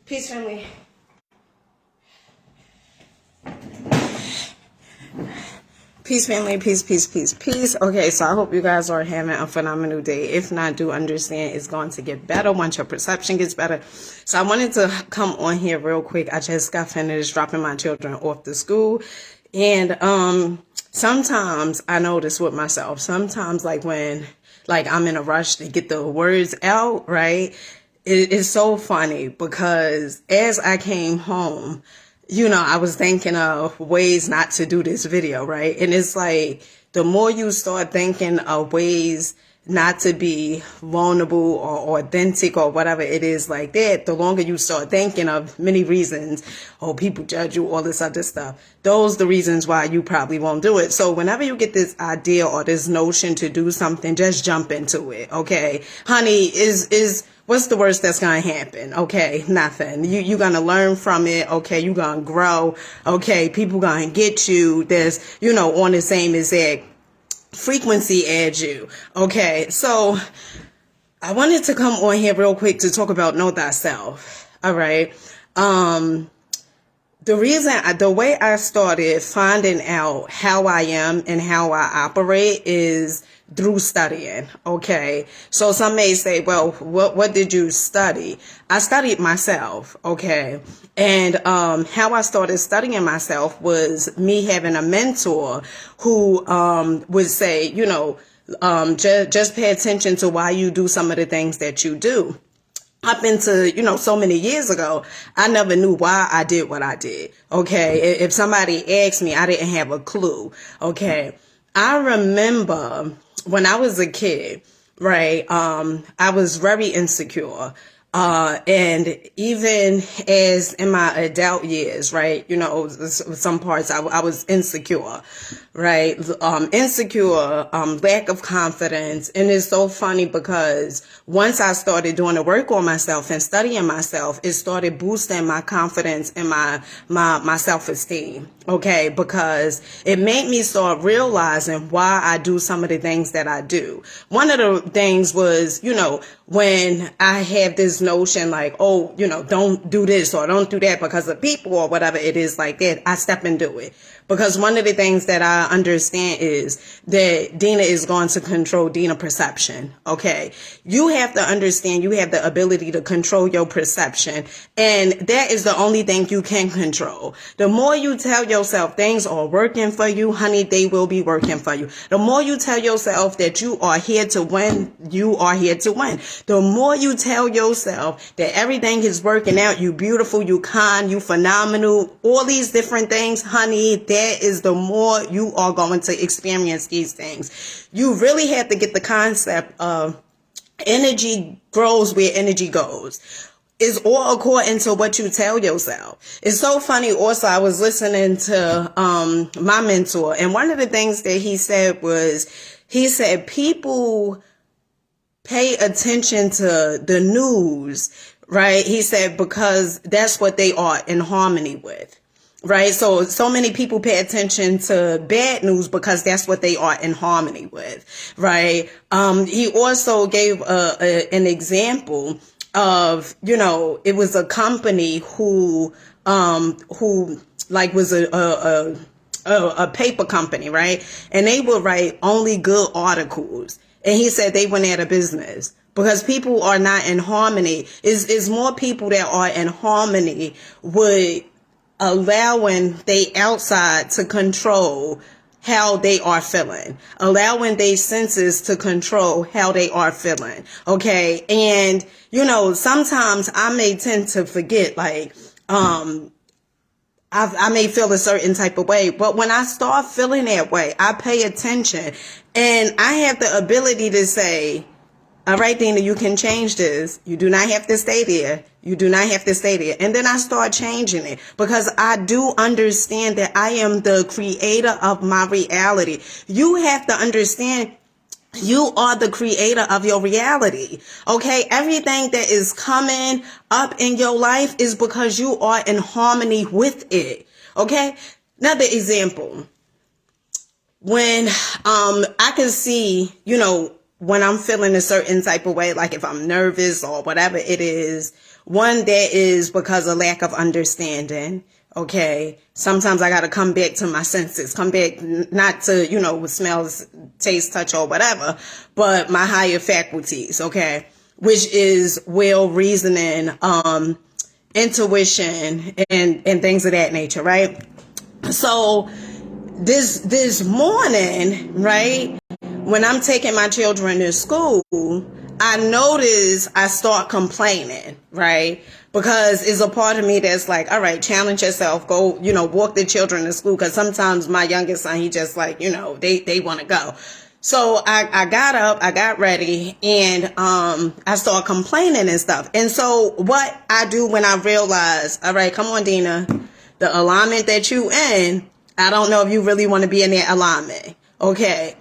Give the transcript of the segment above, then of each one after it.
Peace, family. Peace, family. Peace, peace, peace, peace. Okay, so I hope you guys are having a phenomenal day. If not, do understand it's going to get better once your perception gets better. So I wanted to come on here real quick. I just got finished dropping my children off to school. And sometimes I notice with myself, sometimes when I'm in a rush to get the words out, right? It's so funny because as I came home, I was thinking of ways not to do this video, right? And it's like, the more you start thinking of ways not to be vulnerable or authentic or whatever it is like that, the longer you start thinking of many reasons, people judge you, all this other stuff. Those are the reasons why you probably won't do it. So whenever you get this idea or this notion to do something, just jump into it, okay? Honey, what's the worst that's going to happen? Okay, nothing. You're going to learn from it. Okay, you're going to grow. Okay, people going to get you. There's, on the same exact frequency as you. Okay, so I wanted to come on here real quick to talk about know thyself. All right. The way I started finding out how I am and how I operate is through studying. Okay. So some may say, well, what did you study? I studied myself. Okay. And, how I started studying myself was me having a mentor who, would say, just pay attention to why you do some of the things that you do. Up into, so many years ago, I never knew why I did what I did. Okay. If somebody asked me, I didn't have a clue. Okay. I remember when I was a kid, right? I was very insecure. And even as in my adult years, right? Some parts I was insecure, right? Insecure, lack of confidence. And it's so funny because once I started doing the work on myself and studying myself, it started boosting my confidence and my self-esteem. Okay. Because it made me start realizing why I do some of the things that I do. One of the things was, when I have this notion like, don't do this or don't do that because of people or whatever it is like that, I step and do it. Because one of the things that I understand is that Dina is going to control Dina perception. Okay. You have to understand you have the ability to control your perception. And that is the only thing you can control. The more you tell yourself things are working for you, honey, they will be working for you. The more you tell yourself that you are here to win, you are here to win. The more you tell yourself that everything is working out, you beautiful, you kind, you phenomenal, all these different things, honey, that is the more you are going to experience these things. You really have to get the concept of energy grows where energy goes. It's all according to what you tell yourself. It's so funny. Also, I was listening to my mentor, and one of the things that he said was, he said people pay attention to the news, right? He said because that's what they are in harmony with. Right. So many people pay attention to bad news because that's what they are in harmony with. Right. He also gave an example of, it was a company who was a paper company. Right. And they would write only good articles. And he said they went out of business because people are not in harmony. Is more people that are in harmony would allowing they outside to control how they are feeling, allowing their senses to control how they are feeling. Okay. And, sometimes I may tend to forget, I may feel a certain type of way, but when I start feeling that way, I pay attention and I have the ability to say, all right, Dina, you can change this. You do not have to stay there. You do not have to stay there. And then I start changing it because I do understand that I am the creator of my reality. You have to understand you are the creator of your reality. Okay. Everything that is coming up in your life is because you are in harmony with it. Okay. Another example. When, I can see, when I'm feeling a certain type of way, like if I'm nervous or whatever it is, One, that is because of lack of understanding. Okay. Sometimes I got to come back to my senses, come back not to, with smells, taste, touch, or whatever, but my higher faculties. Okay. Which is will, reasoning, intuition, and things of that nature. Right. So this morning, right, when I'm taking my children to school, I notice I start complaining, right? Because it's a part of me that's like, all right, challenge yourself, go, walk the children to school. Because sometimes my youngest son, he just like, they want to go. So I got up, I got ready, and I start complaining and stuff. And so what I do when I realize, all right, come on, Dina, the alignment that you in, I don't know if you really want to be in that alignment. Okay.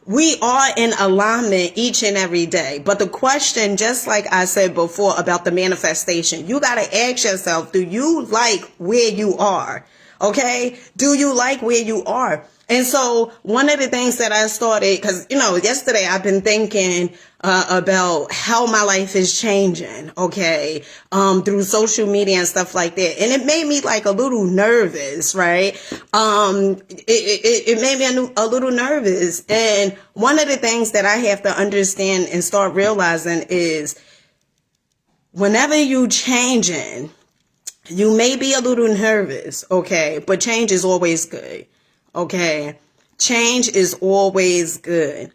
We are in alignment each and every day. But the question, just like I said before about the manifestation, you got to ask yourself, do you like where you are? Okay? Do you like where you are? And so one of the things that I started, because, yesterday I've been thinking about how my life is changing, okay, through social media and stuff like that. And it made me like a little nervous, right? It made me a little nervous. And one of the things that I have to understand and start realizing is whenever you changing, you may be a little nervous, okay, but change is always good. Okay. Change is always good.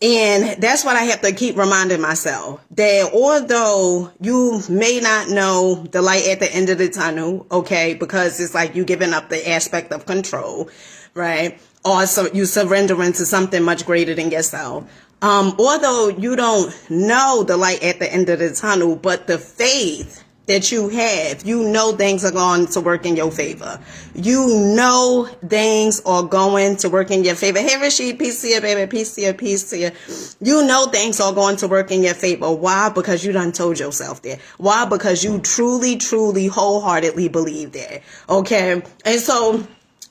And that's what I have to keep reminding myself, that although you may not know the light at the end of the tunnel, okay, because it's like you giving up the aspect of control, right? Or so you surrendering to something much greater than yourself. Although you don't know the light at the end of the tunnel, but the faith that you have, things are going to work in your favor. Things are going to work in your favor. Hey, Rashid, peace to you, baby. Peace to you, peace to you. Things are going to work in your favor. Why? Because you done told yourself that. Why? Because you truly, truly, wholeheartedly believe that. Okay. And so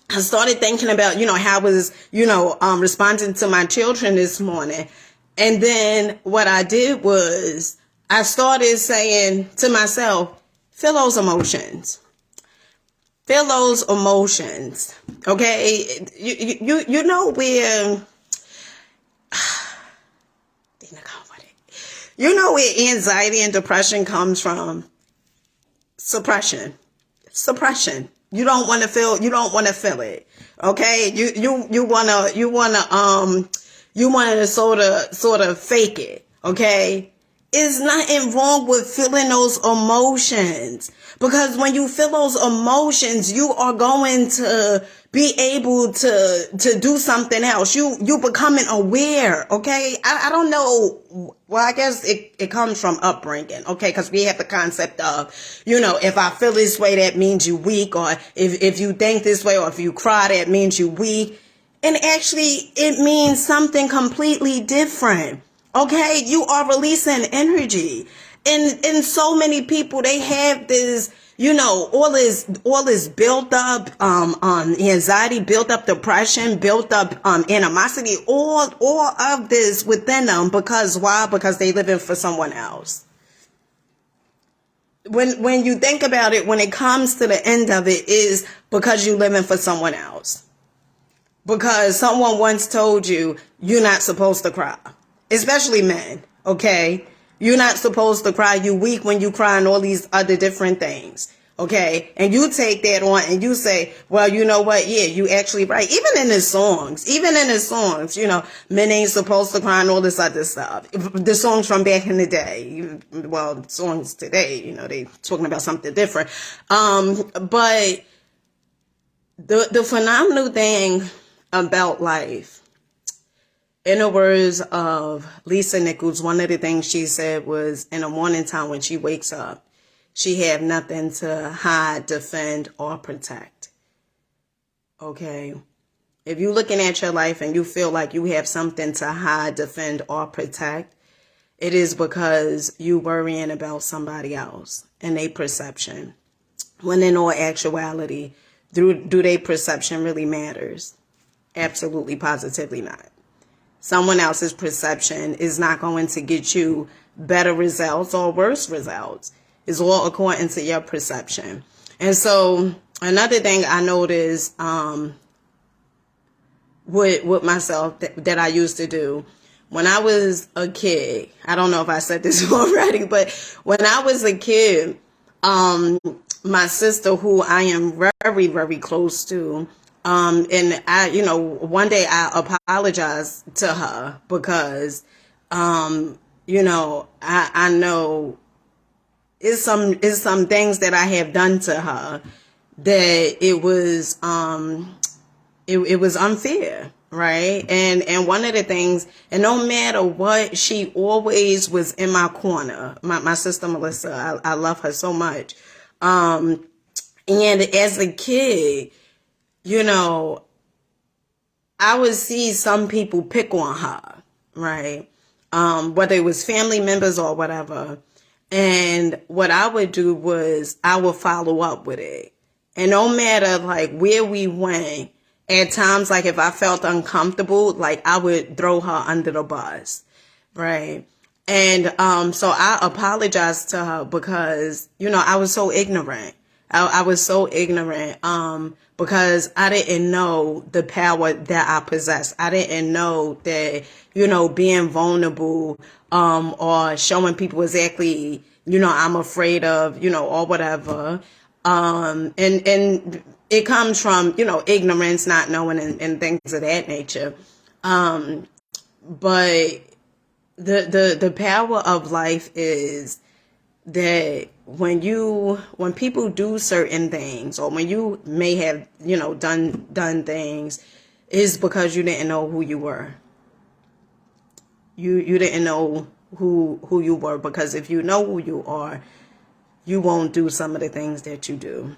I started thinking about, how I was, responding to my children this morning. And then what I did was, I started saying to myself, feel those emotions. Feel those emotions. Okay. You know where, where anxiety and depression comes from? Suppression. You don't want to feel it. Okay. You want to sort of fake it. Okay. There's nothing wrong with feeling those emotions, because when you feel those emotions, you are going to be able to do something else. You becoming aware. Okay. I don't know. Well, I guess it comes from upbringing. Okay. Cause we have the concept of, if I feel this way, that means you weak, or if you think this way, or if you cry, that means you weak. And actually it means something completely different. Okay, you are releasing energy. And so many people, they have this, all this built up anxiety, built up depression, built up animosity, all of this within them. Because why? Because they living for someone else. When you think about it, when it comes to the end of it, is because you living for someone else. Because someone once told you, you're not supposed to cry. Especially men, okay? You're not supposed to cry. You weak when you cry and all these other different things, okay? And you take that on and you say, well, you know what? Yeah, you actually right. Even in his songs, men ain't supposed to cry and all this other stuff. The songs from back in the day, well, songs today, they talking about something different. But the phenomenal thing about life, in the words of Lisa Nichols, one of the things she said was, in the morning time when she wakes up, she have nothing to hide, defend, or protect. Okay. If you're looking at your life and you feel like you have something to hide, defend, or protect, it is because you worrying about somebody else and their perception. When in all actuality, do their perception really matters? Absolutely, positively not. Someone else's perception is not going to get you better results or worse results. It's all according to your perception. And so another thing I noticed with myself that I used to do when I was a kid, I don't know if I said this already, but when I was a kid, my sister, who I am very, very close to, and I, one day I apologized to her because, I know it's some things that I have done to her that it was unfair, right? And one of the things, and no matter what, she always was in my corner. My sister Melissa, I love her so much. And as a kid, I would see some people pick on her, right? Whether it was family members or whatever. And what I would do was I would follow up with it. And no matter like where we went, at times, like if I felt uncomfortable, like I would throw her under the bus, right? And so I apologized to her because, I was so ignorant. I was so ignorant because I didn't know the power that I possessed. I didn't know that, being vulnerable or showing people exactly, I'm afraid of, or whatever. And it comes from, ignorance, not knowing and things of that nature. But the power of life is that when people do certain things, or when you may have, done things, is because you didn't know who you were. You didn't know who you were, because if you know who you are, you won't do some of the things that you do.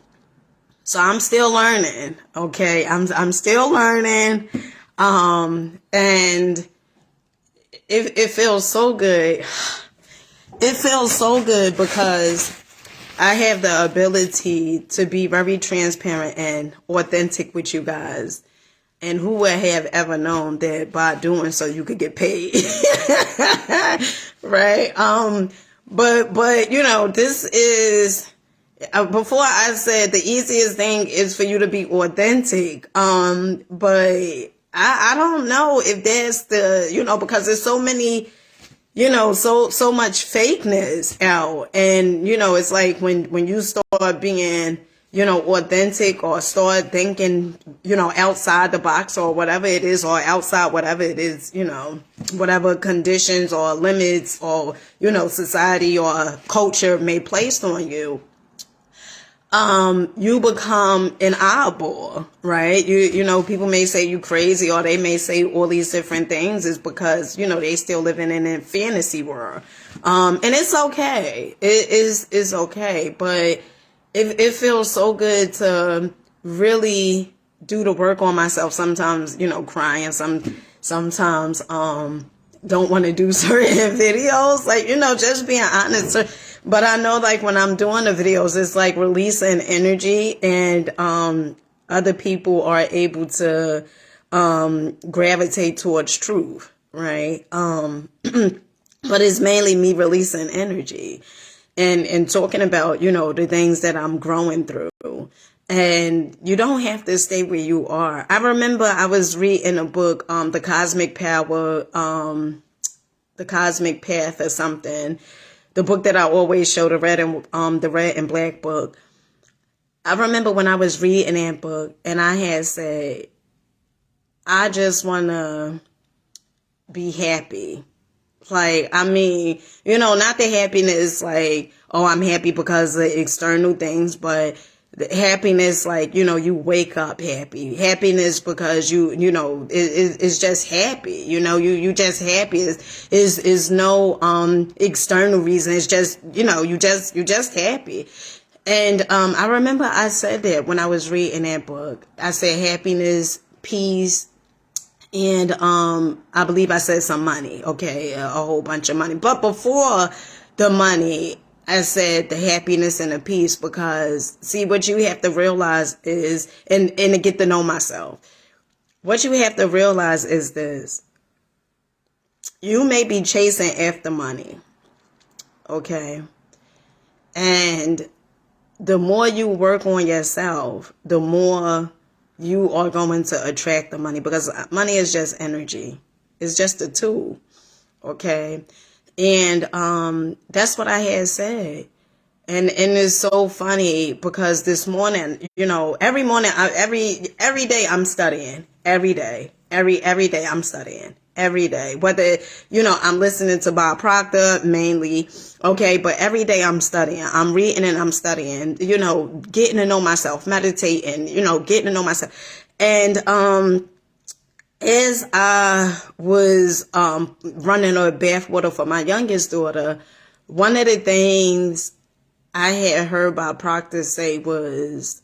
So I'm still learning, okay? I'm still learning, and it feels so good. It feels so good because I have the ability to be very transparent and authentic with you guys. And who would have ever known that by doing so you could get paid, right? But this is. Before I said the easiest thing is for you to be authentic. But I don't know if that's because there's so many, so much fakeness out. And, it's like when you start being, authentic, or start thinking, outside the box or whatever it is, or outside whatever it is, whatever conditions or limits or, society or culture may place on you. You become an eyeball, right? People may say you crazy, or they may say all these different things is because, they still living in a fantasy world. And it's okay. It's okay. But it feels so good to really do the work on myself. Sometimes, crying, sometimes, don't want to do certain videos, like, just being honest. But I know, like, when I'm doing the videos, it's like releasing energy, and other people are able to gravitate towards truth, right? But it's mainly me releasing energy and talking about, the things that I'm growing through. And you don't have to stay where you are. I remember I was reading a book, The Cosmic Power, The Cosmic Path or something. The book that I always show, the red and black book. I remember when I was reading that book, and I had said, I just want to be happy. Like, I mean, not the happiness like, oh, I'm happy because of external things, but the happiness, like, you wake up happy. Happiness because it's just happy. You just happy is no external reason. It's just, you just happy. And I remember I said that when I was reading that book. I said happiness, peace, and I believe I said some money. Okay, a whole bunch of money. But before the money, I said the happiness and the peace, because see, what you have to realize is, and to get to know myself, what you have to realize is this: you may be chasing after money, okay, And the more you work on yourself, the more you are going to attract the money, because money is just energy. It's just a tool. Okay. And that's what I had said. And it's so funny because this morning, every morning, every day I'm studying. Every day. Every day I'm studying. Every day. Whether, I'm listening to Bob Proctor mainly. Okay. But every day I'm studying. I'm reading and I'm studying, getting to know myself, meditating, getting to know myself. And, as I was running a bathwater for my youngest daughter, one of the things I had heard Bob Proctor say was,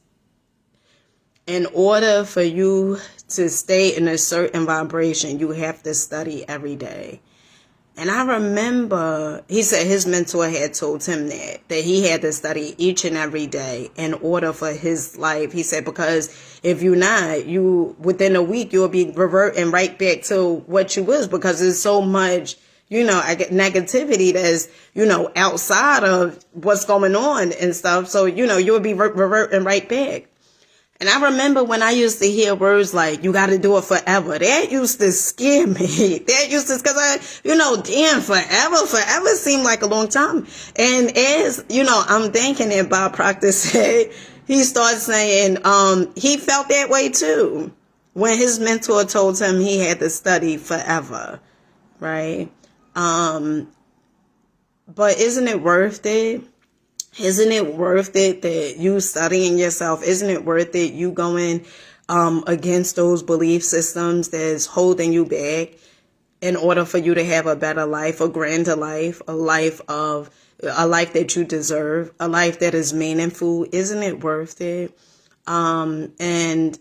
in order for you to stay in a certain vibration, you have to study every day. And I remember he said his mentor had told him that he had to study each and every day in order for his life. He said, because if you're not, within a week, you'll be reverting right back to what you was, because there's so much, I get negativity that's, outside of what's going on and stuff. So, you'll be reverting right back. And I remember when I used to hear words like, you got to do it forever. That used to scare me. Because damn, forever seemed like a long time. And as, I'm thinking that Bob Proctor said, he started saying, he felt that way too. When his mentor told him he had to study forever. Right? But isn't it worth it? Isn't it worth it that you studying yourself? Isn't it worth it you going against those belief systems that's holding you back in order for you to have a better life, a grander life, a life that you deserve, a life that is meaningful? Isn't it worth it? And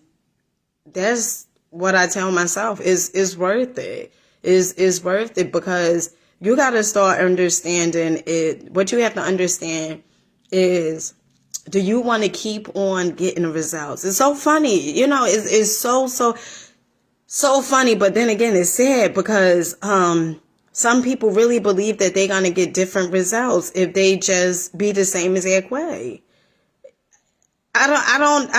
that's what I tell myself is worth it. Is worth it, because you got to start understanding it. What you have to understand is, do you want to keep on getting the results? It's so funny, it's so funny. But then again, it's sad, because some people really believe that they're gonna get different results if they just be the same exact way. I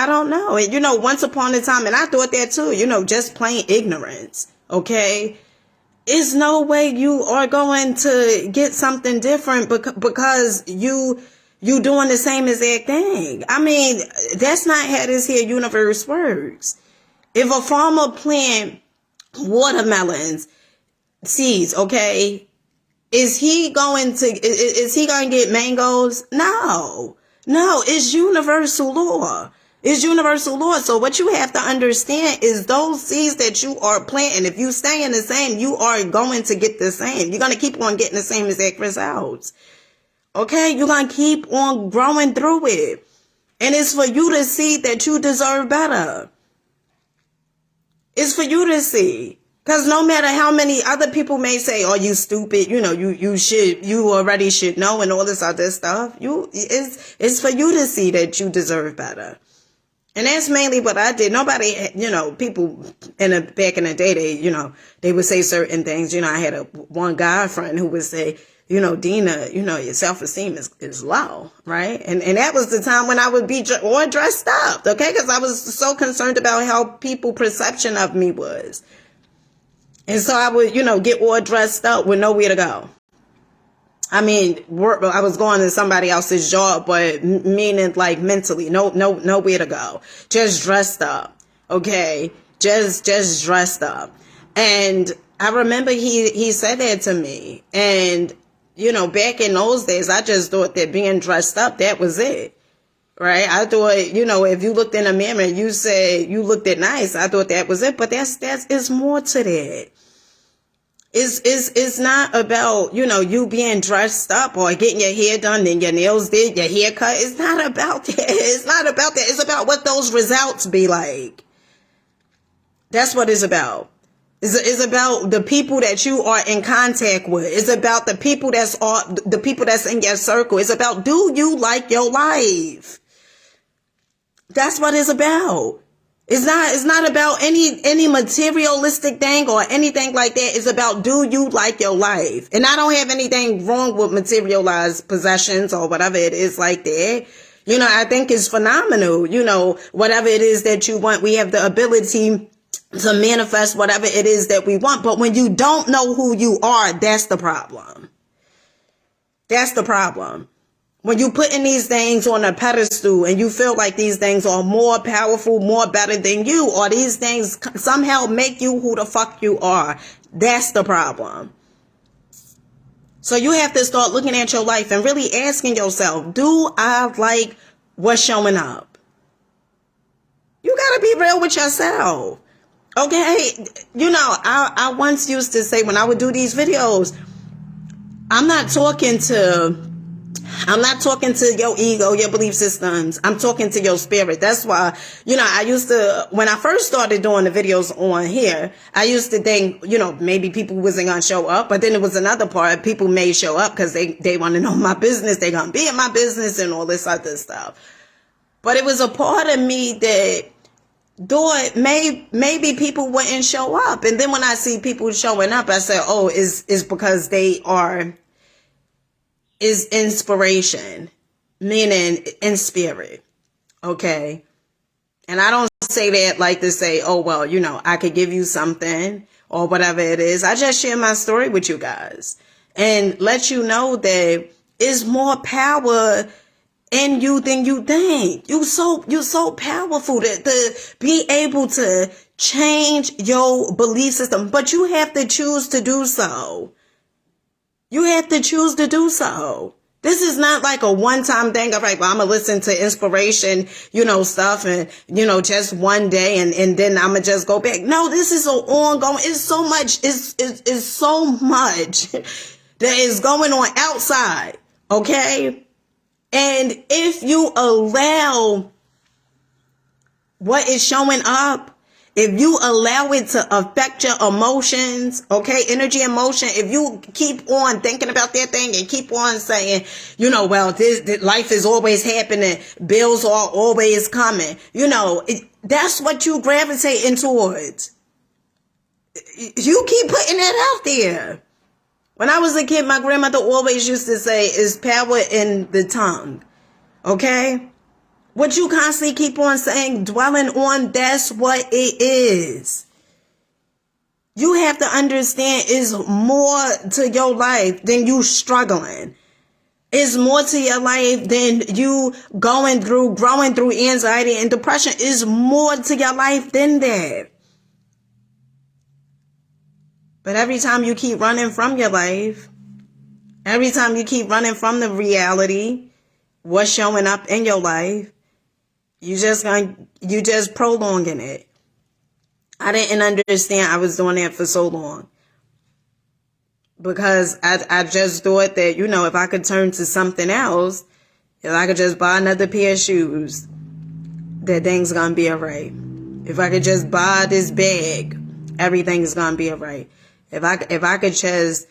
don't know. Once upon a time, and I thought that too. Just plain ignorance. Okay. There's no way you are going to get something different because you doing the same exact thing. I mean, that's not how this here universe works. If a farmer plant watermelons seeds, okay, is he going to get mangoes? No, it's universal law. It's universal law. So what you have to understand is those seeds that you are planting, if you stay in the same, you are going to get the same. You're going to keep on getting the same exact results. Okay? You're going to keep on growing through it. And it's for you to see that you deserve better. It's for you to see. Because no matter how many other people may say, oh, you stupid, you already should know, and all this other stuff. It's for you to see that you deserve better. And that's mainly what I did. Nobody, people back in the day, they would say certain things. I had one guy friend who would say, Dina, your self-esteem is low, right? And that was the time when I would be all dressed up, okay? Because I was so concerned about how people perception of me was. And so I would, get all dressed up with nowhere to go. I mean, I was going to somebody else's job, but meaning like mentally, nowhere to go. Just dressed up. Okay. Just dressed up. And I remember he said that to me. And, back in those days, I just thought that being dressed up, that was it. Right. I thought, if you looked in a mirror and you said you looked it nice, I thought that was it. But it's more to that. It's not about, you being dressed up or getting your hair done and your nails did, your haircut. It's not about that. It's not about that. It's about what those results be like. That's what it's about. It's about the people that you are in contact with. It's about the people that's in your circle. It's about, do you like your life? That's what it's about. It's not about any materialistic thing or anything like that. It's about, do you like your life? And I don't have anything wrong with materialized possessions or whatever it is like that. I think it's phenomenal. Whatever it is that you want, we have the ability to manifest whatever it is that we want. But when you don't know who you are, that's the problem. That's the problem. When you putting these things on a pedestal and you feel like these things are more powerful, more better than you, or these things somehow make you who the fuck you are, that's the problem. So you have to start looking at your life and really asking yourself, do I like what's showing up? You gotta be real with yourself. Okay? I once used to say when I would do these videos, I'm not talking to your ego, your belief systems. I'm talking to your spirit. That's why, I used to, when I first started doing the videos on here, I used to think, maybe people wasn't going to show up. But then it was another part. People may show up because they want to know my business. They're going to be in my business and all this other stuff. But it was a part of me that thought maybe people wouldn't show up. And then when I see people showing up, I said, oh, it's because is inspiration, meaning in spirit. Okay. And I don't say that like to say, oh, well, I could give you something or whatever it is. I just share my story with you guys and let you know that is more power in you than you think. You're so powerful to be able to change your belief system, but you have to choose to do so. You have to choose to do so. This is not like a one-time thing. All right, well, I'm going to listen to inspiration, stuff and, just one day and then I'm going to just go back. No, this is an ongoing. It's so much. It's so much that is going on outside. Okay. And if you allow what is showing up, if you allow it to affect your emotions, okay, energy, emotion, if you keep on thinking about that thing and keep on saying, well, this life is always happening, bills are always coming, that's what you gravitating towards. You keep putting that out there. When I was a kid, my grandmother always used to say, is power in the tongue, okay? What you constantly keep on saying, dwelling on, that's what it is. You have to understand is more to your life than you struggling. It's more to your life than you growing through anxiety and depression. Is more to your life than that. But every time you keep running from your life, every time you keep running from the reality, what's showing up in your life, you just prolonging it. I didn't understand I was doing that for so long. Because I just thought that, if I could turn to something else, if I could just buy another pair of shoes, that things gonna be alright. If I could just buy this bag, everything's gonna be alright. If I could just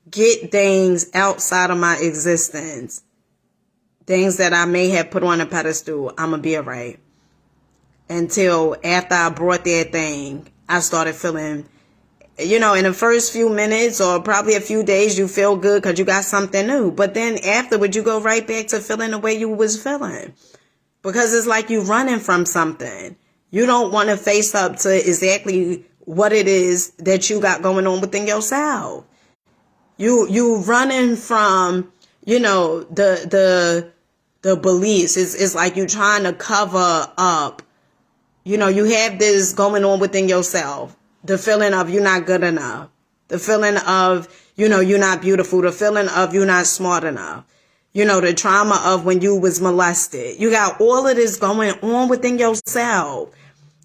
get things outside of my existence, things that I may have put on a pedestal, I'm going to be all right. Until after I brought that thing, I started feeling, in the first few minutes or probably a few days, you feel good because you got something new. But then afterward, you go right back to feeling the way you was feeling. Because it's like you running from something. You don't want to face up to exactly what it is that you got going on within yourself. You running from, the beliefs. It's like you trying to cover up. You have this going on within yourself. The feeling of you're not good enough. The feeling of, you're not beautiful. The feeling of you're not smart enough. The trauma of when you was molested. You got all of this going on within yourself.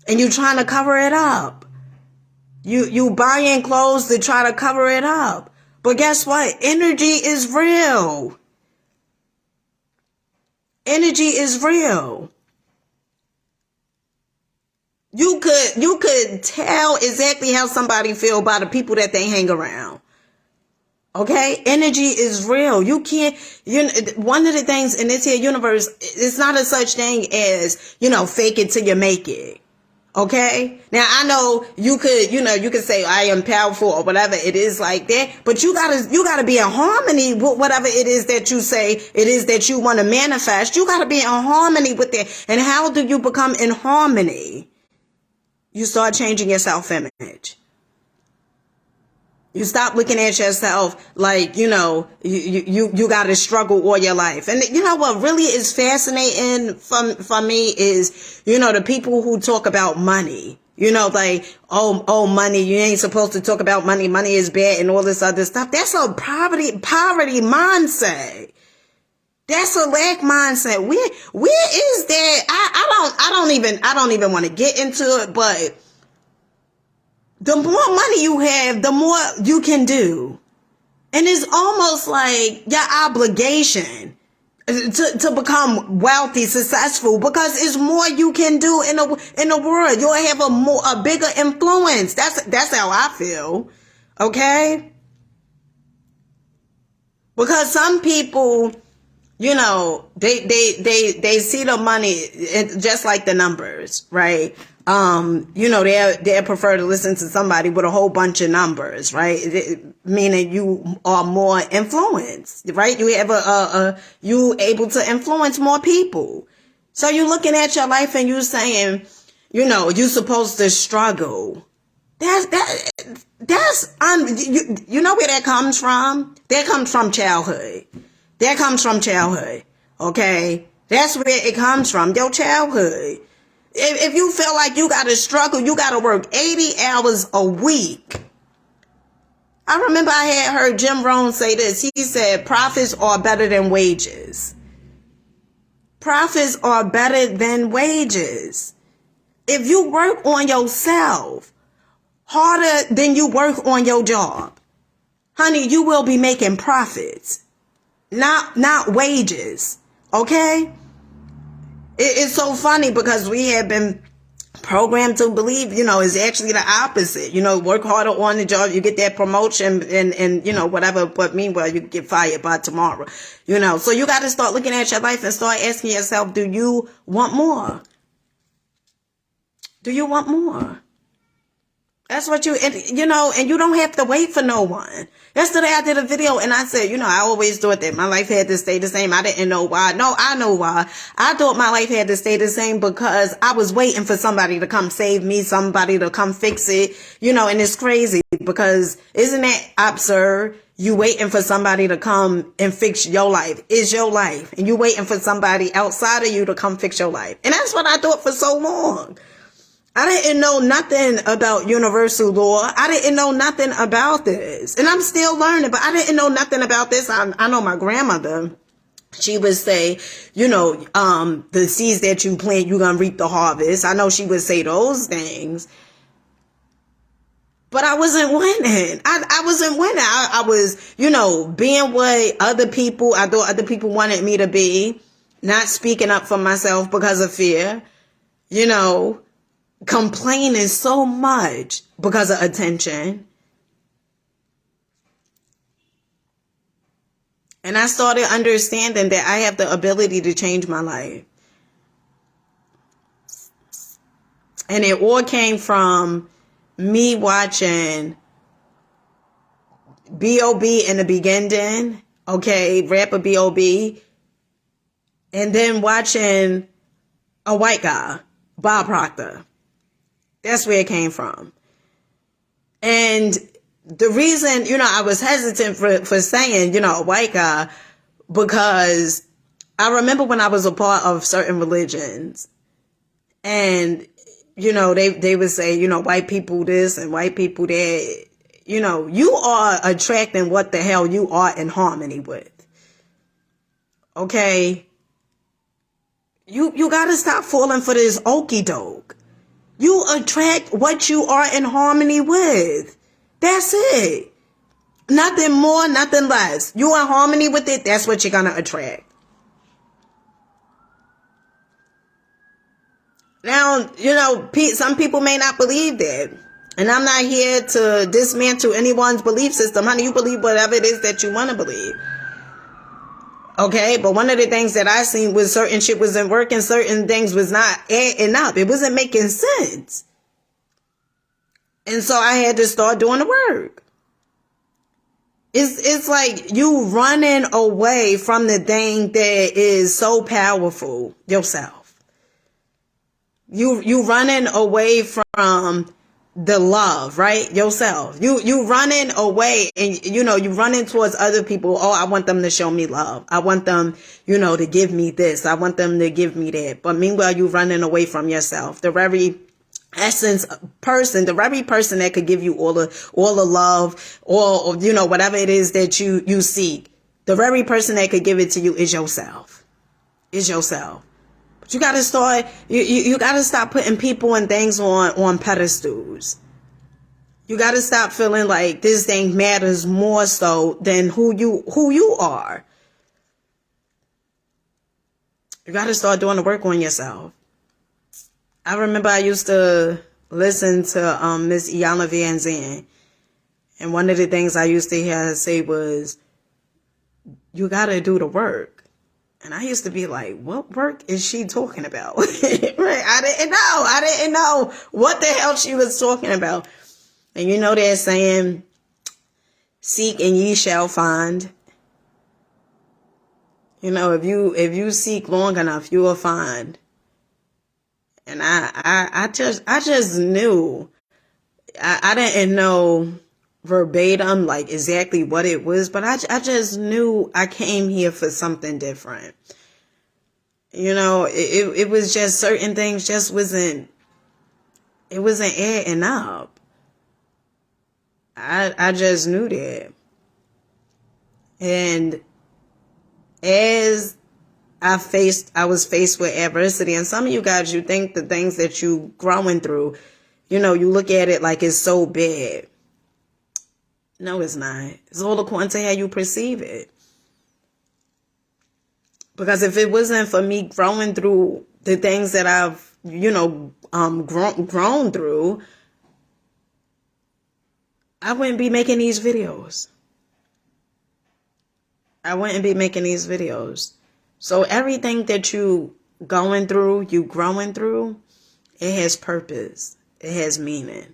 And you trying to cover it up. You buying clothes to try to cover it up. But guess what? Energy is real. Energy is real. You could tell exactly how somebody feel by the people that they hang around. Okay? Energy is real. You can't, one of the things in this here universe, it's not a such thing as, fake it till you make it. Okay. Now I know you could say I am powerful or whatever it is like that, but you gotta be in harmony with whatever it is that you say it is that you want to manifest. You gotta be in harmony with it. And how do you become in harmony? You start changing your self-image. You stop looking at yourself like, you got to struggle all your life. And you know what really is fascinating for me is, the people who talk about money, like, oh, money, you ain't supposed to talk about money. Money is bad and all this other stuff. That's a poverty mindset. That's a lack mindset. Where is that? I don't even want to get into it, but the more money you have, the more you can do. And it's almost like your obligation to become wealthy, successful, because it's more you can do in the world. You'll have a bigger influence. That's how I feel. Okay? Because some people, they see the money just like the numbers, right? They prefer to listen to somebody with a whole bunch of numbers, right? Meaning you are more influenced, right? You have you able to influence more people. So you're looking at your life and you're saying, you're supposed to struggle. You know where that comes from? That comes from childhood. Okay? That's where it comes from, your childhood. If you feel like you got to struggle, you got to work 80 hours a week. I remember I had heard Jim Rohn say this. He said, profits are better than wages. Profits are better than wages. If you work on yourself harder than you work on your job, honey, you will be making profits, not wages. Okay? It's so funny because we have been programmed to believe, it's actually the opposite. Work harder on the job, you get that promotion and whatever. But meanwhile, you get fired by tomorrow, So you got to start looking at your life and start asking yourself, do you want more? Do you want more? That's what and you don't have to wait for no one. Yesterday I did a video and I said, I always thought that my life had to stay the same. I didn't know why. No, I know why. I thought my life had to stay the same because I was waiting for somebody to come save me, somebody to come fix it, and it's crazy because isn't that absurd? You waiting for somebody to come and fix your life. It's your life. And you waiting for somebody outside of you to come fix your life. And that's what I thought for so long. I didn't know nothing about universal law. I didn't know nothing about this. And I'm still learning, but I didn't know nothing about this. I know my grandmother, she would say, the seeds that you plant, you're going to reap the harvest. I know she would say those things. But I wasn't winning. I wasn't winning. I was, being what I thought other people wanted me to be, not speaking up for myself because of fear, complaining so much because of attention. And I started understanding that I have the ability to change my life. And it all came from me watching B.O.B. in the beginning, okay, rapper B.O.B., and then watching a white guy, Bob Proctor. That's where it came from. And the reason, I was hesitant for saying, a white guy, because I remember when I was a part of certain religions and, they would say, white people this and white people that, you are attracting what the hell you are in harmony with. Okay? You got to stop falling for this okie doke. You attract what you are in harmony with. That's it. Nothing more, nothing less. You in harmony with it, that's what you're going to attract. Now, some people may not believe that. And I'm not here to dismantle anyone's belief system. Honey, you believe whatever it is that you want to believe. Okay, but one of the things that I seen was certain shit wasn't working, certain things was not adding up. It wasn't making sense. And so I had to start doing the work. It's like you running away from the thing that is so powerful, yourself. You running away from the love, right? Yourself. You running away, and you running towards other people. Oh, I want them to show me love. I want them, to give me this. I want them to give me that. But meanwhile, you running away from yourself. The very essence person, the very person that could give you all the love, or whatever it is that you seek. The very person that could give it to you is yourself. Is yourself. But you gotta start. You gotta stop putting people and things on pedestals. You gotta stop feeling like this thing matters more so than who you are. You gotta start doing the work on yourself. I remember I used to listen to Miss Iyanla Vanzant, and one of the things I used to hear her say was, "You gotta do the work." And I used to be like, "What work is she talking about?" Right? I didn't know what the hell she was talking about. And they're saying, "Seek and ye shall find." If you seek long enough, you will find. And I just knew. I didn't know verbatim, like exactly what it was, but I just knew I came here for something different. It was just certain things just wasn't adding up. I just knew that. And as I was faced with adversity, and some of you guys, you think the things that you growing through, you look at it like it's so bad. No, it's not. It's all according to how you perceive it. Because if it wasn't for me growing through the things that I've, grown through, I wouldn't be making these videos. So everything that you going through, you growing through, it has purpose. It has meaning.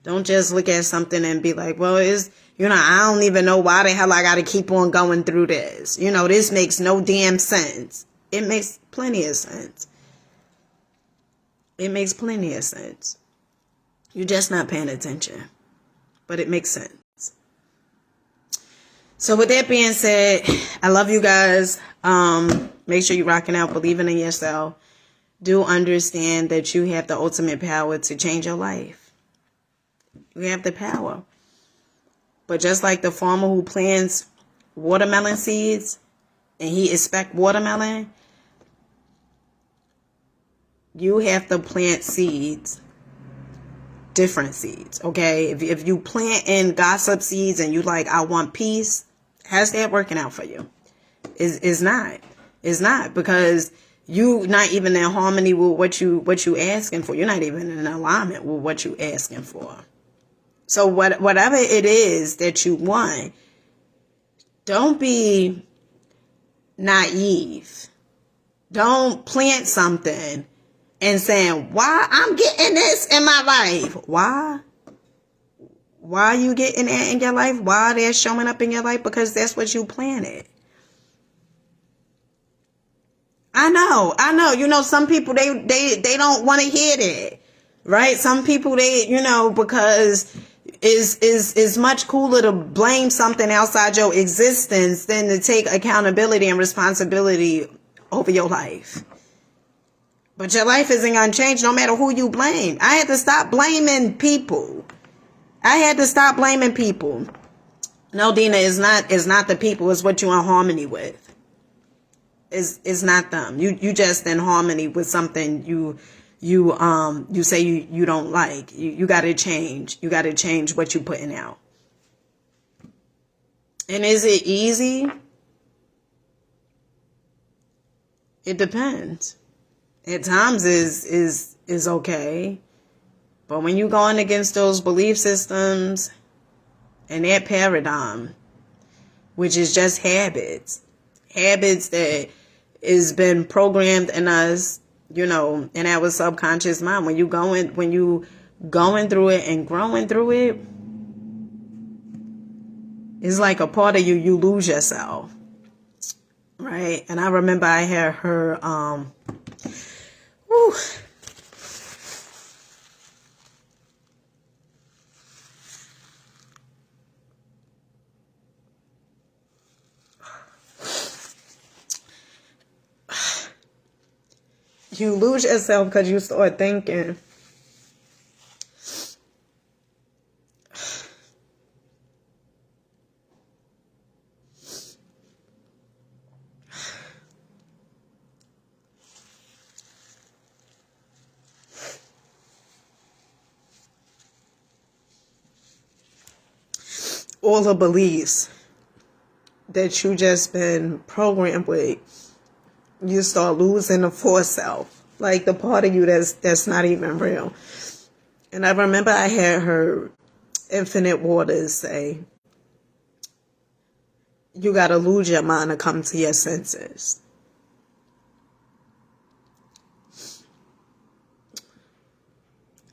Don't just look at something and be like, well, I don't even know why the hell I got to keep on going through this. This makes no damn sense. It makes plenty of sense. You're just not paying attention. But it makes sense. So with that being said, I love you guys. Make sure you're rocking out, believing in yourself. Do understand that you have the ultimate power to change your life. You have the power. But just like the farmer who plants watermelon seeds and he expects watermelon, you have to plant seeds. Different seeds, okay? If you plant in gossip seeds and you like, I want peace, how's that working out for you? It's not. It's not, because you not even in harmony with what you asking for. You're not even in alignment with what you asking for. So whatever it is that you want, don't be naive. Don't plant something and saying, why I'm getting this in my life. Why? Why are you getting that in your life? Why are they showing up in your life? Because that's what you planted. I know. Some people, they don't want to hear that. Right? Some people, because it's much cooler to blame something outside your existence than to take accountability and responsibility over your life. But your life isn't going to change no matter who you blame. I had to stop blaming people. No, Dina, it's not the people. It's what you're in harmony with. It's not them. You just in harmony with something you say you don't like. You got to change. You got to change what you're putting out. And is it easy? It depends. At times is okay. But when you're going against those belief systems and that paradigm, which is just habits, habits that has been programmed in us, in our subconscious mind. When you going through it and growing through it, it's like a part of you lose yourself. Right? And I remember I had her, whew, you lose yourself because you start thinking, all the beliefs that you just been programmed with, you start losing the full self, like the part of you that's not even real. And I remember I had her Infinite Waters say, you got to lose your mind to come to your senses.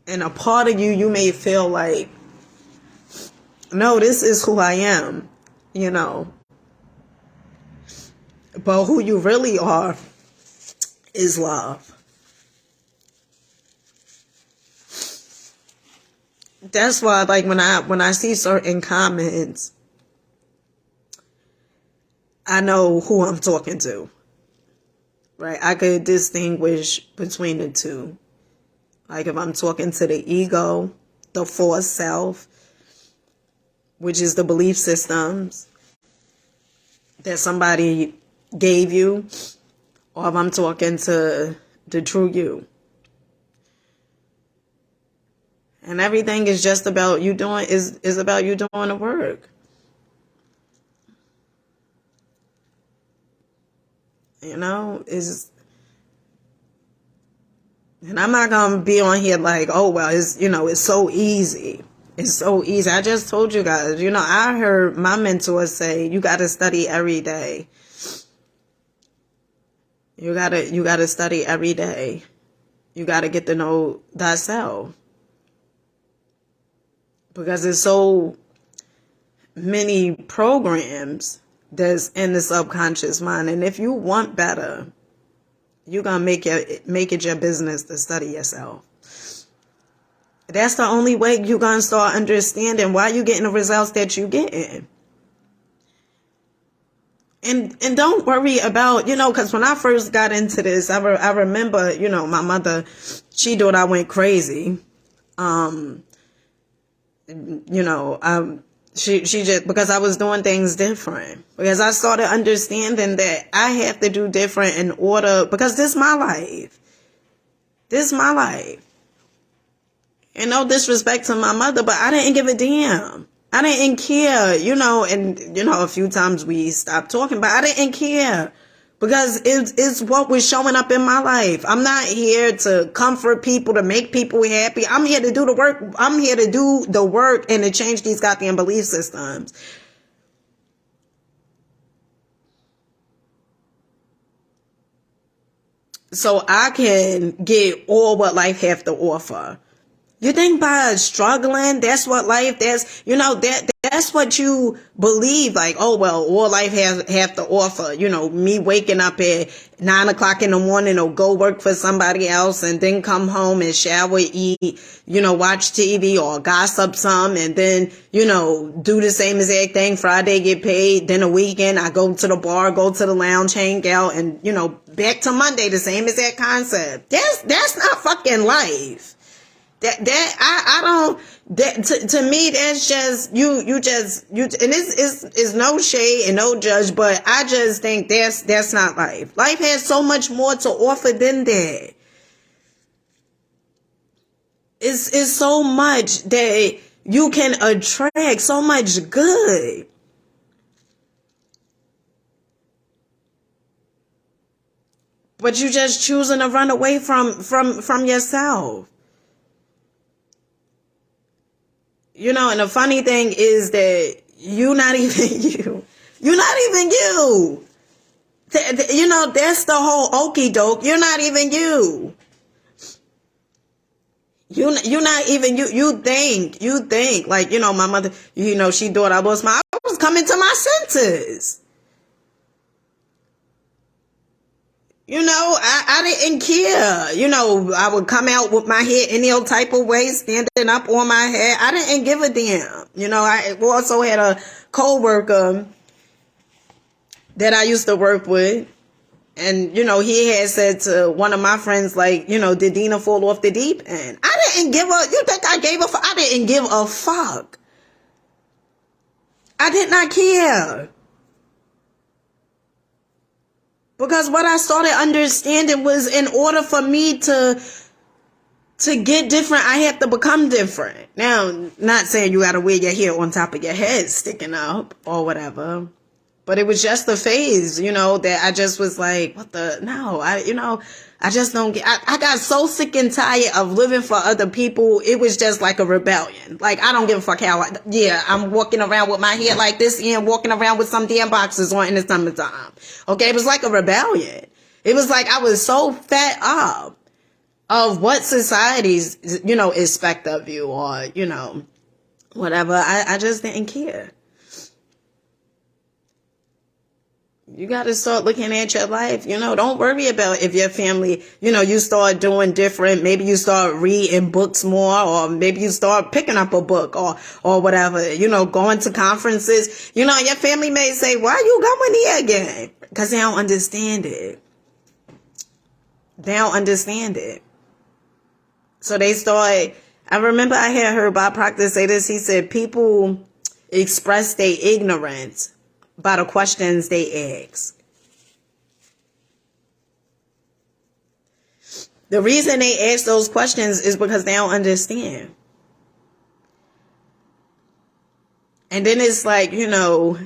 And a part of you may feel like, no, this is who I am, But who you really are is love. That's why, like, when I see certain comments, I know who I'm talking to. Right? I could distinguish between the two. Like, if I'm talking to the ego, the false self, which is the belief systems that somebody gave you, or if I'm talking to the true you. And everything is just about you doing, is about you doing the work. And I'm not going to be on here like, oh, well, it's so easy. It's so easy. I just told you guys, I heard my mentor say, you got to study every day. You got to study every day. You got to get to know thyself. Because there's so many programs that's in the subconscious mind. And if you want better, you're going to make it your business to study yourself. That's the only way you're going to start understanding why you're getting the results that you're getting. And don't worry about, because when I first got into this, I remember, my mother, she thought I went crazy. She just, because I was doing things different. Because I started understanding that I have to do different in order, because this is my life. This is my life. And no disrespect to my mother, but I didn't give a damn. I didn't care, and, a few times we stopped talking, but I didn't care because it's what was showing up in my life. I'm not here to comfort people, to make people happy. I'm here to do the work. I'm here to do the work and to change these goddamn belief systems. So I can get all what life have to offer. You think by struggling, that's what life, that's what you believe. Like, oh, well, all life have to offer, me waking up at 9 o'clock in the morning or go work for somebody else and then come home and shower, eat, watch TV or gossip some and then, do the same exact thing. Friday get paid. Then a weekend I go to the bar, go to the lounge, hang out and, back to Monday, the same exact concept. That's not fucking life. To me, that's just, and this is no shade and no judge, but I just think that's not life. Life has so much more to offer than that. It's so much that you can attract, so much good. But you just choosing to run away from yourself. And the funny thing is that you're not even you. You're not even you. You know, that's the whole okie doke. You're not even you. You're not even you. You think like, you know, my mother, you know, she thought I was coming to my senses. You know, I didn't care. You know, I would come out with my hair any old type of way, standing up on my head. I didn't give a damn. You know, I also had a co-worker that I used to work with. And, you know, he had said to one of my friends, like, you know, did Dina fall off the deep end? I didn't give a, you think I gave a fuck? I didn't give a fuck. I did not care. Because what I started understanding was in order for me to get different, I have to become different. Now, not saying you got to wear your hair on top of your head sticking up or whatever. But it was just a phase, you know, that I just was like, I just don't get, I got so sick and tired of living for other people. It was just like a rebellion. Like, I don't give a fuck how, I'm walking around with my hair like this and walking around with some damn boxes on in the summertime. Okay. It was like a rebellion. It was like I was so fed up of what society's, you know, expect of you or, you know, whatever. I just didn't care. You got to start looking at your life. You know, don't worry about if your family, you know, you start doing different. Maybe you start reading books more, or maybe you start picking up a book or whatever, you know, going to conferences. You know, your family may say, why are you going here again? Because they don't understand it. They don't understand it. So they start, I remember I had heard Bob Proctor say this. He said, people express their ignorance by the questions they ask. The reason they ask those questions is because they don't understand. And then it's like, you know,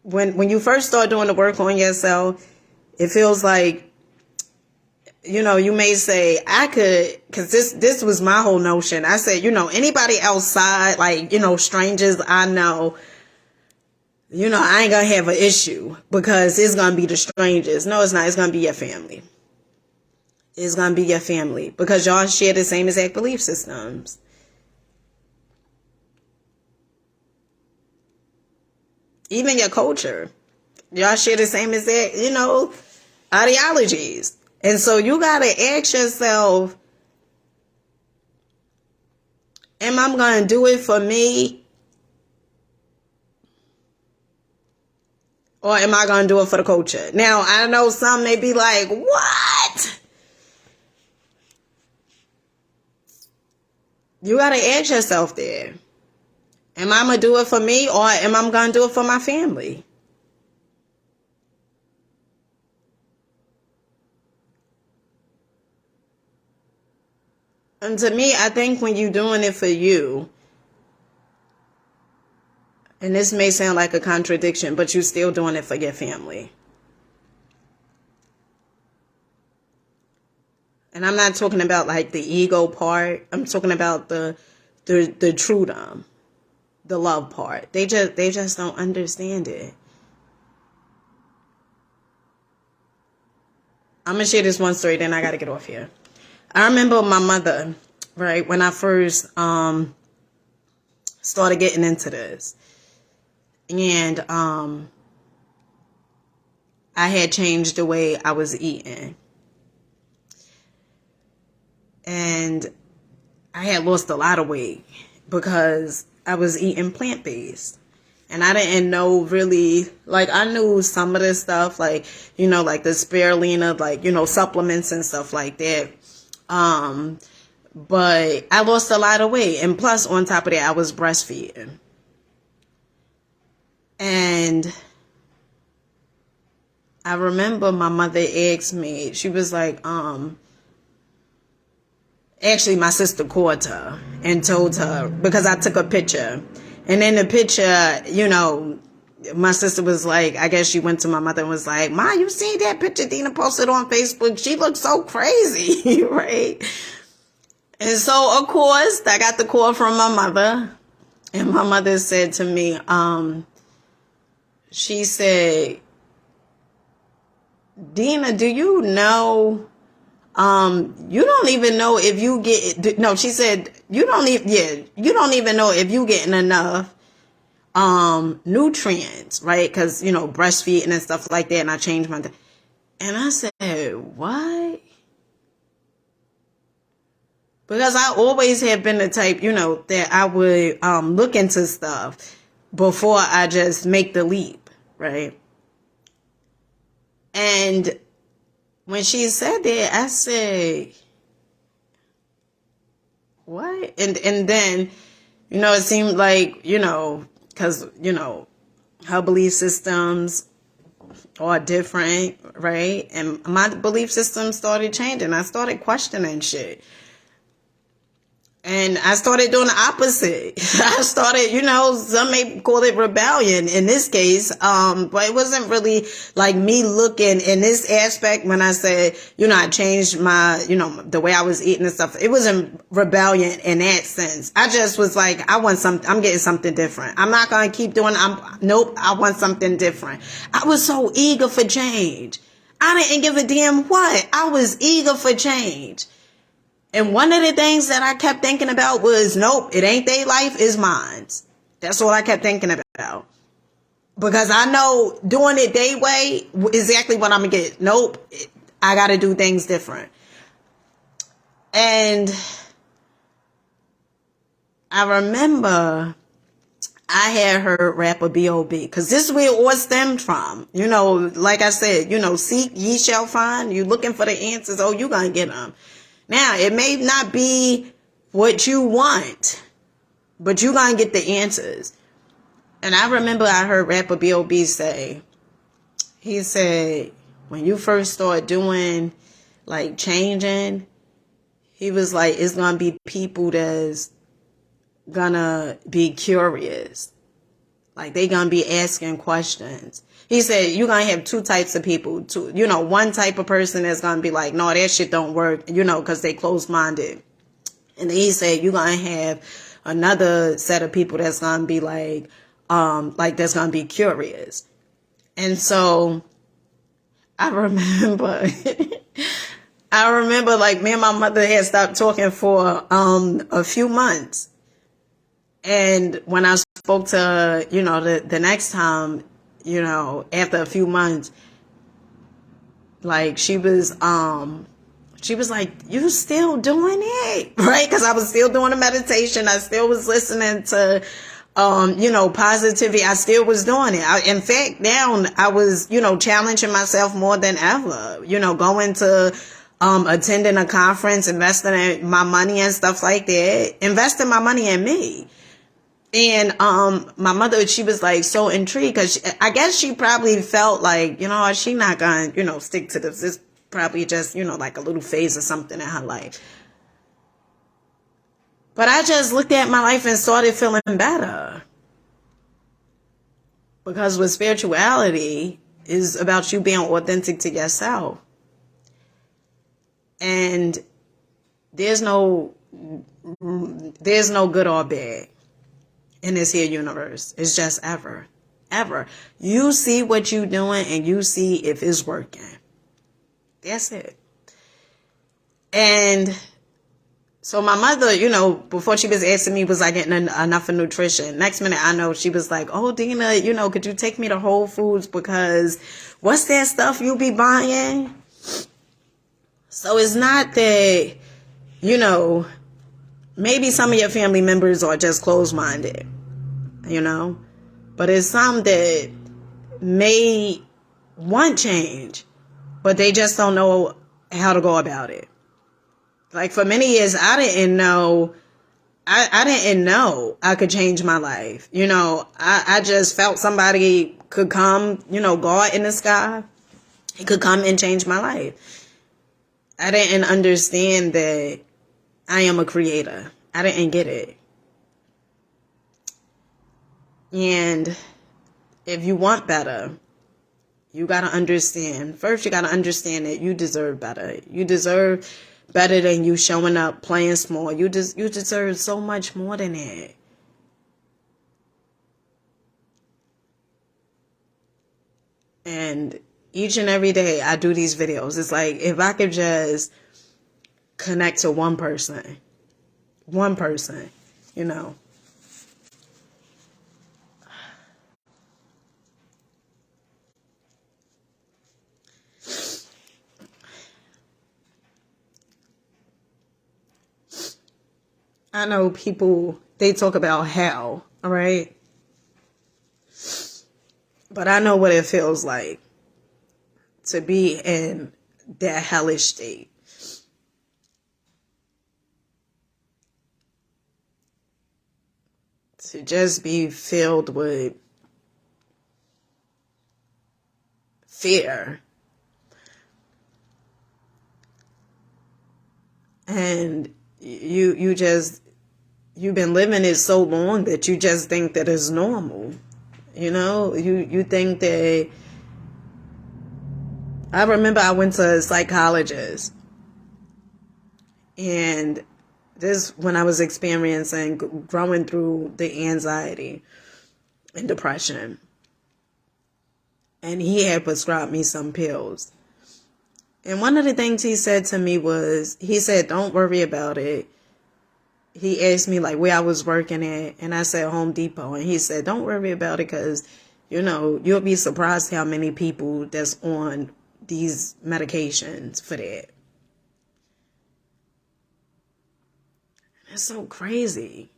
when you first start doing the work on yourself, it feels like, you know, you may say, I could, because this was my whole notion. I said, you know, anybody outside, like, you know, strangers I know, you know, I ain't gonna have an issue because it's gonna be the strangers. No, it's not. It's gonna be your family. It's gonna be your family because y'all share the same exact belief systems. Even your culture. Y'all share the same exact, you know, ideologies. And so you gotta ask yourself, am I gonna do it for me? Or am I going to do it for the culture? Now, I know some may be like, what? You got to ask yourself there. Am I going to do it for me or am I going to do it for my family? And to me, I think when you're doing it for you, and this may sound like a contradiction, but you're still doing it for your family. And I'm not talking about like the ego part. I'm talking about the true the love part. They just don't understand it. I'm gonna share this one story, then I gotta get off here. I remember my mother, right, when I first started getting into this. And I had changed the way I was eating. And I had lost a lot of weight because I was eating plant-based. And I didn't know really, like, I knew some of this stuff, like, you know, like the spirulina, like, you know, supplements and stuff like that. But I lost a lot of weight. And plus, on top of that, I was breastfeeding. And I remember my mother asked me, she was like, actually my sister called her and told her, because I took a picture. And in the picture, you know, my sister was like, I guess she went to my mother and was like, Ma, you seen that picture Dina posted on Facebook? She looks so crazy, right? And so, of course, I got the call from my mother. And my mother said to me, she said, Dina, do you know, you don't even know if you get, no, she said, you don't even, yeah, you don't even know if you getting enough, nutrients, right? Cause, breastfeeding and stuff like that. And I changed my, and I said, what? Because I always have been the type, that I would, look into stuff before I just make the leap, right? And when she said that, I said, what? And then, it seemed like, because, her belief systems are different, right? And my belief system started changing. I started questioning shit. And I started doing the opposite. I started, some may call it rebellion in this case. But it wasn't really like me looking in this aspect when I said, I changed my, the way I was eating and stuff. It wasn't rebellion in that sense. I just was like, I'm getting something different. I'm not going to keep doing, nope, I want something different. I was so eager for change. I didn't give a damn what. I was eager for change. And one of the things that I kept thinking about was, nope, it ain't their life, it's mine. That's all I kept thinking about. Because I know doing it their way is exactly what I'm going to get. Nope, I got to do things different. And I remember I had heard rapper B.O.B. because this is where it all stemmed from. Like I said, seek ye shall find. You looking for the answers, oh, you going to get them. Now, it may not be what you want, but you're going to get the answers. And I remember I heard rapper B.O.B. say, he said, when you first start doing, like, changing, he was like, it's going to be people that's going to be curious. Like, they going to be asking questions. He said, you're going to have two types of people. One type of person that's going to be like, no, that shit don't work, because they closed-minded. And then he said, you're going to have another set of people that's going to be like that's going to be curious. And so I remember, like me and my mother had stopped talking for a few months. And when I spoke to her, the next time, after a few months, like she was like, you still doing it? Right? Because I was still doing the meditation. I still was listening to, positivity. I still was doing it. In fact, now I was, challenging myself more than ever, going to, attending a conference, investing in my money and stuff like that, investing my money in me. And my mother, she was like so intrigued because I guess she probably felt like, she not going to, stick to this. This probably just, like a little phase or something in her life. But I just looked at my life and started feeling better. Because with spirituality is about you being authentic to yourself. And there's no good or bad in this here universe. It's just ever. You see what you're doing and you see if it's working. That's it. And so my mother, before she was asking me, was I getting enough of nutrition? Next minute, I know she was like, oh, Dina, could you take me to Whole Foods because what's that stuff you be buying? So it's not that, maybe some of your family members are just closed-minded, but it's some that may want change, but they just don't know how to go about it. Like for many years, I didn't know I could change my life. I just felt somebody could come, God in the sky. He could come and change my life. I didn't understand that I am a creator. I didn't get it. And if you want better, you got to understand. First, you got to understand that you deserve better. You deserve better than you showing up playing small. You deserve so much more than that. And Each and every day I do these videos. It's like, if I could just connect to one person, you know. I know people, they talk about hell, all right? But I know what it feels like to be in that hellish state. To just be filled with fear. And you've been living it so long that you just think that it's normal. You know, you think that. I remember I went to a psychologist, and this when I was experiencing growing through the anxiety and depression, and he had prescribed me some pills. And one of the things he said to me was, he said, don't worry about it. He asked me like where I was working at, and I said Home Depot, and he said, don't worry about it, because you'll be surprised how many people that's on these medications for that. It's so crazy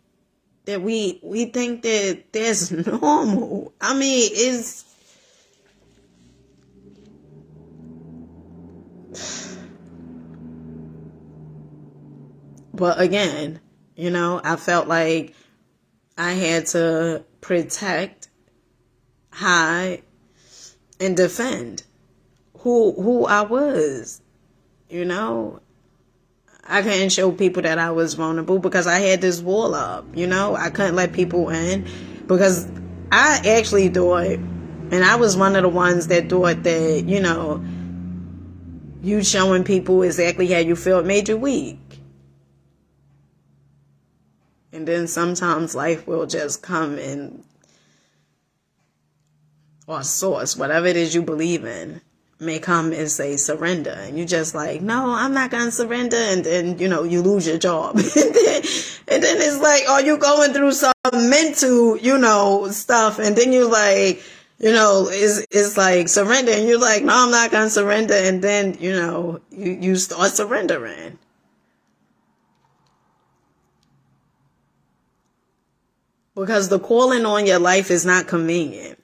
that we think that that's normal. I mean, it's but again, I felt like I had to protect, hide, and defend who I was. I couldn't show people that I was vulnerable because I had this wall up. I couldn't let people in because I actually thought, and I was one of the ones that thought that, you showing people exactly how you feel made you weak. And then sometimes life will just come in, or source, whatever it is you believe in, may come and say surrender. And you just like, no, I'm not going to surrender. And then, you lose your job. and then it's like, oh, you going through some mental, stuff. And then you're like, it's like surrender. And you're like, no, I'm not going to surrender. And then, you start surrendering. Because the calling on your life is not convenient.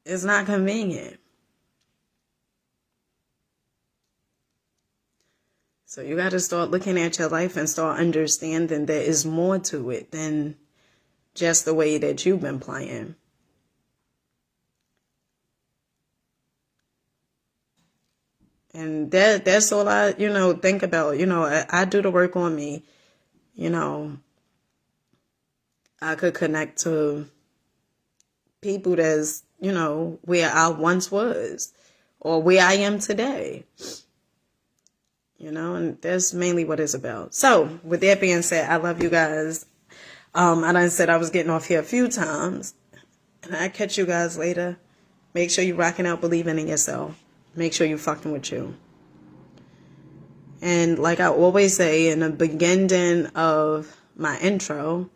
It's not convenient. So you got to start looking at your life and start understanding there is more to it than just the way that you've been playing. And that's all I, think about. I do the work on me. I could connect to people that's, where I once was or where I am today. And that's mainly what it's about. So with that being said, I love you guys. I done said I was getting off here a few times, and I'll catch you guys later. Make sure you rocking out, believing in yourself. Make sure you fucking with you. And like I always say in the beginning of my intro,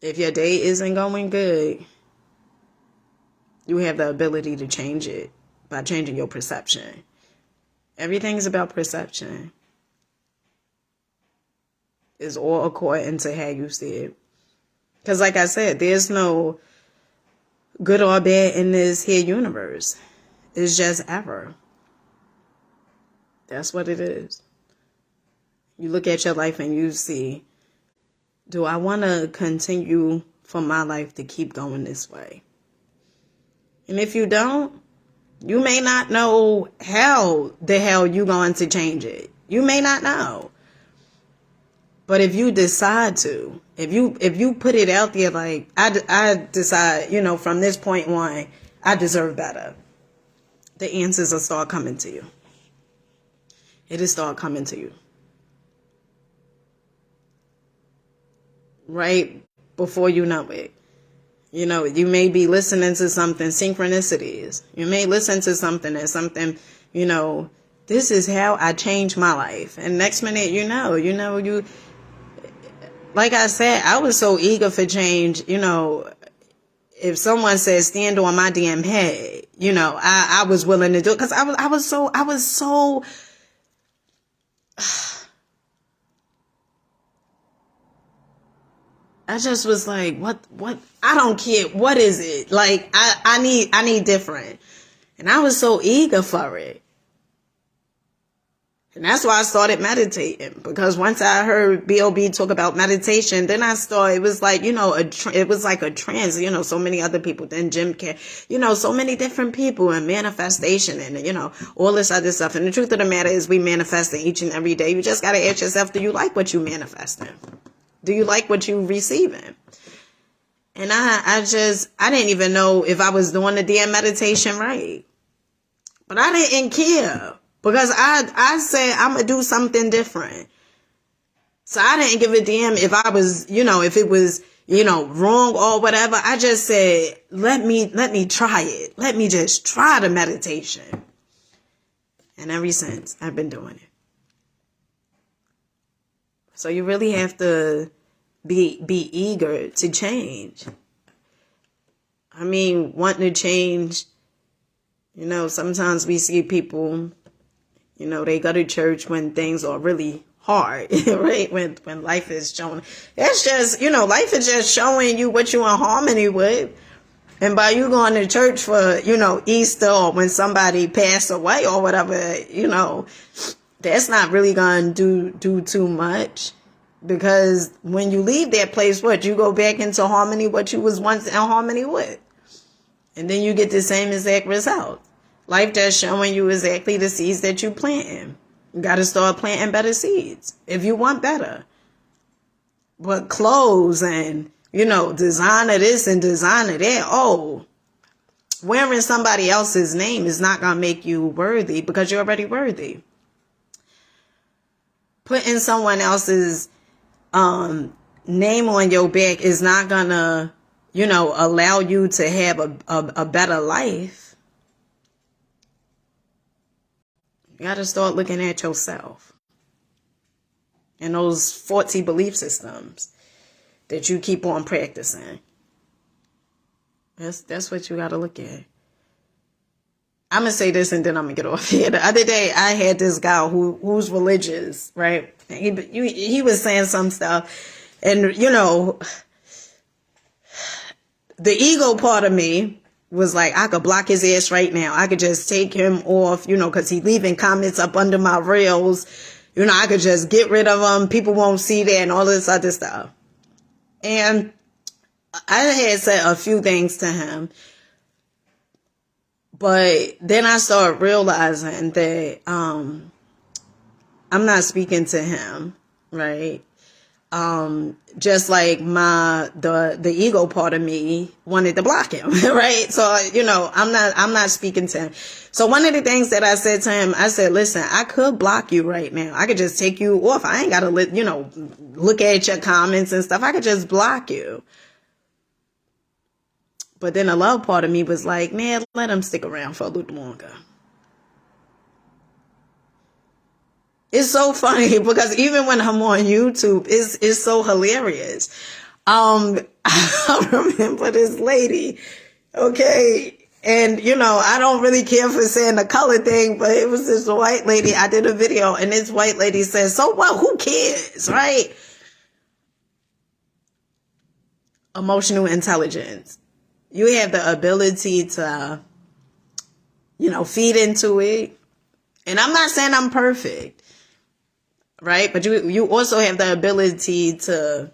if your day isn't going good, you have the ability to change it by changing your perception. Everything's about perception. It's all according to how you see it. Because like I said, there's no good or bad in this here universe. It's just error. That's what it is. You look at your life and you see, do I want to continue for my life to keep going this way? And if you don't, you may not know how the hell you're going to change it. You may not know. But if you decide to, if you put it out there like, I decide, from this point on, I deserve better, the answers will start coming to you. It'll start coming to you. Right before you know it. You know, you may be listening to something, synchronicities. You may listen to something and something, you know, this is how I changed my life. And next minute, you like I said, I was so eager for change. You know, if someone says stand on my damn head, you know, I was willing to do it, because I was so I just was like, what, I don't care. What is it? Like, I need different. And I was so eager for it. And that's why I started meditating, because once I heard B.O.B. talk about meditation, then I started, it was like, you know, it was like a trance, you know, so many other people, then Jim Carrey, you know, so many different people, and manifestation, and, you know, all this other stuff. And the truth of the matter is, we manifesting each and every day. You just got to ask yourself, do you like what you manifesting? Do you like what you receiving? And I didn't even know if I was doing the damn meditation right. But I didn't care, because I said I'm going to do something different. So I didn't give a damn if I was, you know, if it was, you know, wrong or whatever. I just said, let me try it. Let me just try the meditation. And ever since, I've been doing it. So you really have to be eager to change. I mean, wanting to change, you know, sometimes we see people, you know, they go to church when things are really hard, right? When life is showing. That's just, you know, life is just showing you what you're in harmony with. And by you going to church for, you know, Easter, or when somebody passed away or whatever, you know, that's not really going to do too much. Because when you leave that place, you go back into harmony, what you was once in harmony with. And then you get the same exact result. Life just showing you exactly the seeds that you planting. You got to start planting better seeds if you want better. But clothes and, you know, designer this and designer that. Oh, wearing somebody else's name is not going to make you worthy, because you're already worthy. Putting someone else's name on your back is not going to, you know, allow you to have a better life. You got to start looking at yourself and those faulty belief systems that you keep on practicing. That's what you got to look at. I'm going to say this and then I'm going to get off here. The other day I had this guy who's religious, right? He was saying some stuff, and, you know, the ego part of me was like, I could block his ass right now. I could just take him off, you know, because he leaving comments up under my reels. You know, I could just get rid of him. People won't see that and all this other stuff. And I had said a few things to him. But then I started realizing that I'm not speaking to him, right? Just like the ego part of me wanted to block him, right? So, you know, I'm not speaking to him. So one of the things that I said to him, I said, listen, I could block you right now. I could just take you off. I ain't got to look at your comments and stuff. I could just block you. But then the love part of me was like, man, let him stick around for a little longer. It's so funny because even when I'm on YouTube, it's so hilarious. I remember this lady, okay, and, you know, I don't really care for saying the color thing, but it was this white lady. I did a video, and this white lady says, so what, who cares, right? Emotional intelligence. You have the ability to, you know, feed into it. And I'm not saying I'm perfect, right? But you also have the ability to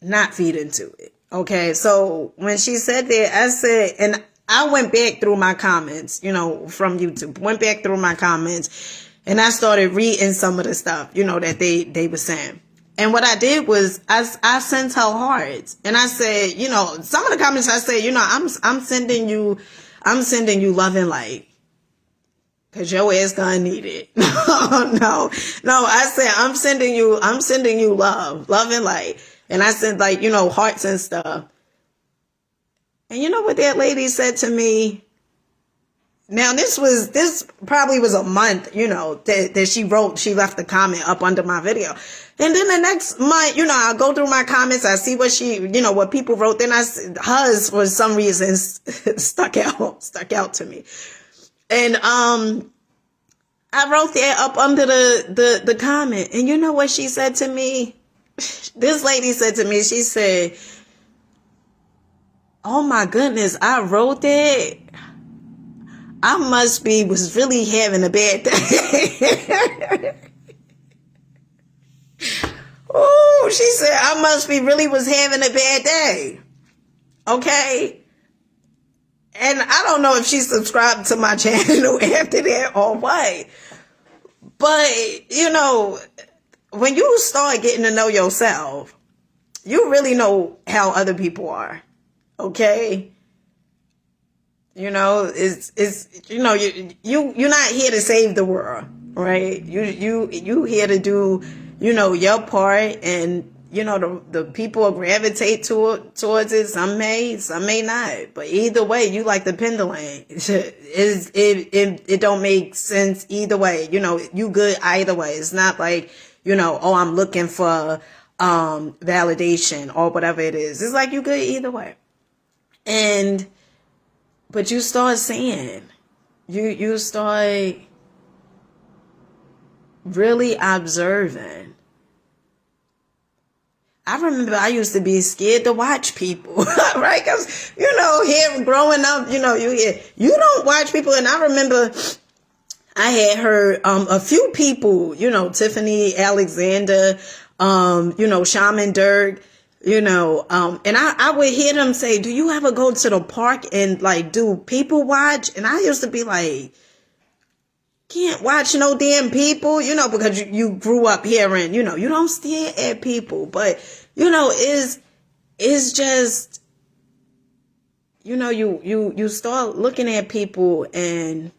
not feed into it. Okay. So when she said that, I said, and I went back through my comments, you know, from YouTube, went back through my comments, and I started reading some of the stuff, you know, that they were saying. And what I did was I sent her hearts, and I said, you know, some of the comments I said, you know, I'm sending you love and light, cause your ass gonna need it. No. I said, I'm sending you love and light. And I sent like, you know, hearts and stuff. And you know what that lady said to me? Now this probably was a month, you know, that she left the comment up under my video. And then the next month, you know, I'll go through my comments, I see what people wrote. Then hers for some reason stuck out to me. And, I wrote that up under the comment. And you know what she said to me? This lady said to me, she said, oh my goodness, I wrote that. I was really having a bad day. Oh, she said, I was having a bad day. Okay. And I don't know if she subscribed to my channel after that or what. But, you know, when you start getting to know yourself, you really know how other people are. Okay? You know, it's you know, you're not here to save the world, right? You here to do, you know, your part, and you know the people will gravitate towards it. Some may not, but either way, you like the pendulum. It don't make sense either way. You know, you good either way. It's not like, you know, oh, I'm looking for validation or whatever it is. It's like you good either way. But you start seeing, you start really observing. I remember I used to be scared to watch people, right? Because, you know, here growing up, you know, you don't watch people. And I remember I had heard a few people, you know, Tiffany Alexander, you know, Shaman Dirk, you know, and I would hear them say, do you ever go to the park and like do people watch? And I used to be like, can't watch no damn people, you know, because you grew up hearing, you know, you don't stare at people. But, you know, it's just, you know, you start looking at people and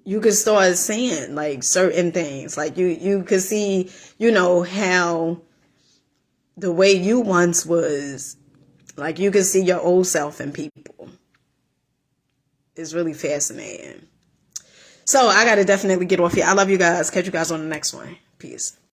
you can start seeing like certain things. Like you could see, you know, how the way you once was, like you can see your old self in people. It's really fascinating. So I got to definitely get off here. I love you guys. Catch you guys on the next one. Peace.